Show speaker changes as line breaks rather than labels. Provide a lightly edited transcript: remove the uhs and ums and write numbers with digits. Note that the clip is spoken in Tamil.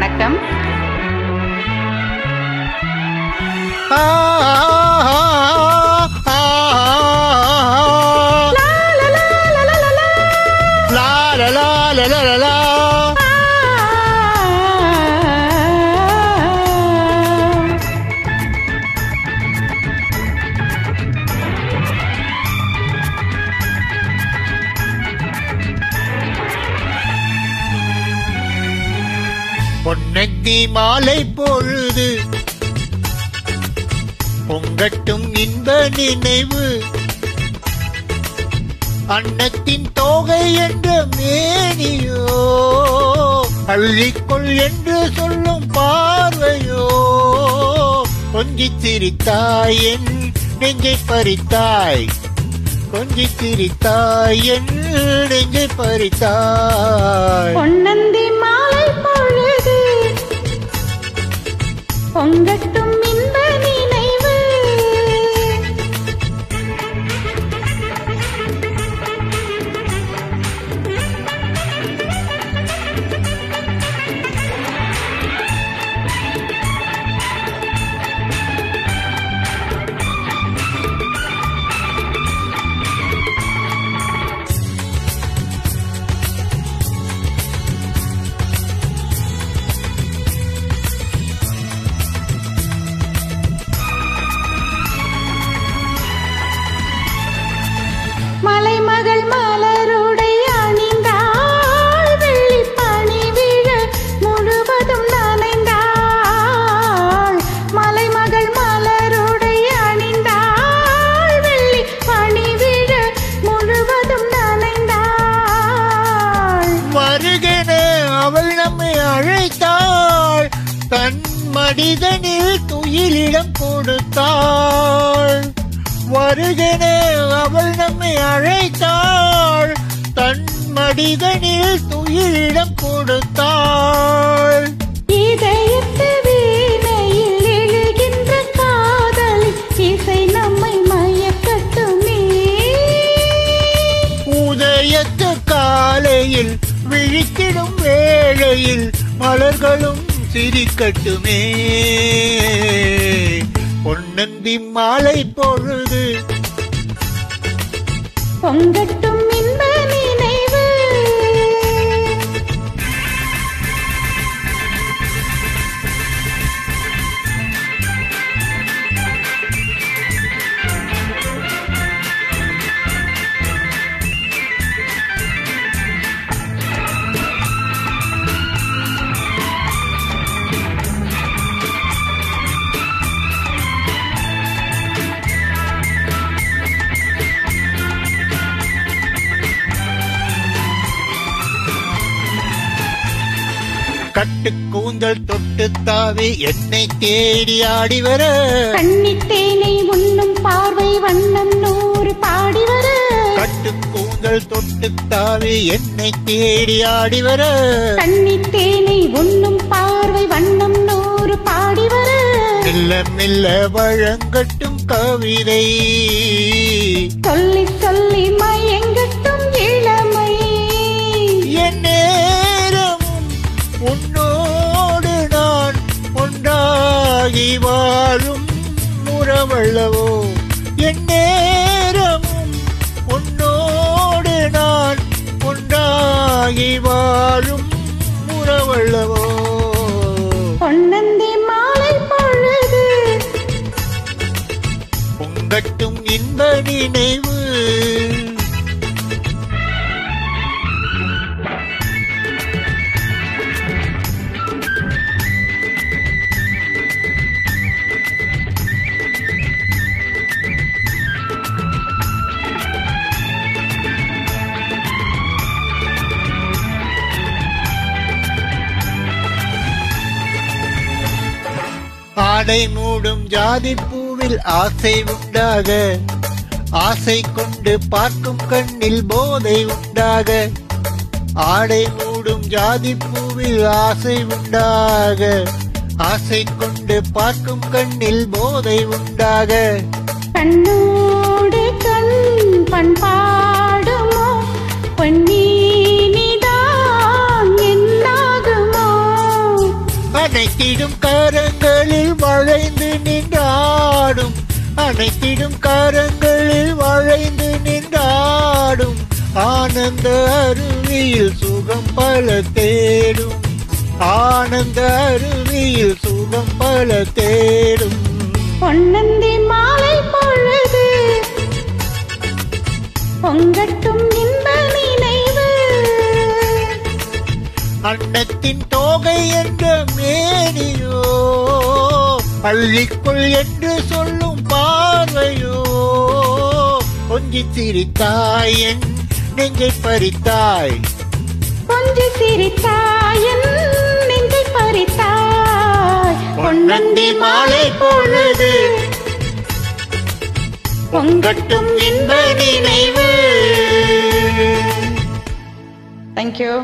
வணக்கம்.
பொன்னந்தி மாலை பொழுது பொங்கட்டும் இன்ப நினைவு, அன்னத்தின் தோகை என்ற மேனியோ அள்ளிக்கொள் என்று சொல்லும் பார்வையோ, கொஞ்சிச் சிரித்தாய் என் நெஞ்சை பறித்தாய், கொஞ்சிச் சிரித்தாய் என் நெஞ்சை பறித்தாய்.
பொன்னந்தி மாலை பொழுது பொங்கட்டும் இன்ப நினைவு, மலைமகள் மலருடை அணிந்தாள், வெள்ளி பனி விழ முழுவதும் நனைந்தாள். மலைமகள் மலருடை அணிந்தாள், வெள்ளி பனி விழ முழுவதும் நனைந்தாள்.
வருகென அவள் நம்மை அழைத்தாள், தன் மனிதனில் துயிலிடம் கொடுத்தாள். வருகென அவள் நம்மை அழைத்தாள், தன் மனிதனில் துயிலிடம் கொடுத்தாள்.
இதயத்து வீணையில் எழுகின்ற காதலின் இசை நம்மை மயக்கட்டுமே,
உதயத்து காலையில் விழித்திடும் வேளையில் மலர்களும் சிரிக்கட்டுமே. பொன்னந்தி மாலை பொழுது
பொங்கட்டும் இன்ப நினைவு,
கட்டு கூந்தல் தொட்டு தாவி என்னை தேடி ஆடி வர,
கன்னித்தேனை உண்ணும் பார்வை வண்ணம் 100 பாடி வர,
கட்டு கூந்தல் தொட்டு தாவி என்னை தேடி ஆடி வர,
கன்னித்தேனை உண்ணும் பார்வை வண்ணம் 100 பாடி வர,
மெல்ல மெல்ல வழங்கட்டும் கவிதை,
சொல்லி சொல்லி மயங்கட்டும் இளமை.
என் நேரமும் உன்னோடு நான் ஒன்றாகி வாழும் உறவல்லவோ, என் நேரமும் உன்னோடு நான் ஒன்றாகி வாழும் உறவல்லவோ.
பொன்னந்தி மாலை பொழுது
பொங்கட்டும் இன்ப நினைவு, ஆடை மூடும் ஜாதி பூவில் ஆசை உண்டாக, ஆசை கொண்டு பார்க்கும் கண்ணில் போதை உண்டாக, ஆடை மூடும் ஜாதி பூவில் ஆசை உண்டாக, ஆசை கொண்டு பார்க்கும் கண்ணில் போதை உண்டாக,
கண்ணோடு கண் பண்பாடுமோ பொன்னி நீதான் என்னாகுமோ,
அனைத்திடும் கரங்களில் வளைந்து நின்றாடும், அனைத்திடும் கரங்களில் வளைந்து நின்றாடும், ஆனந்த அருவியில் சுகம் பல தேடும், ஆனந்த அருவியில் சுகம் பல தேடும்.
பொன்னந்தி மாலை பொழுது பொங்கட்டும் இன்ப நினைவு,
அன்னத்தின் தோகை என்ற மேனியோ, பள்ளிக்குள் என்று சொல்லும் பார்வையோ, கொஞ்சி சிரித்தாய் என் நெஞ்சை பறித்தாய்,
கொஞ்சி சிரித்தாய் என் நெஞ்சை பறித்தாய்.
பொன்னந்தி மாலை பொழுது பொங்கட்டும் இன்ப நினைவு.
Thank you.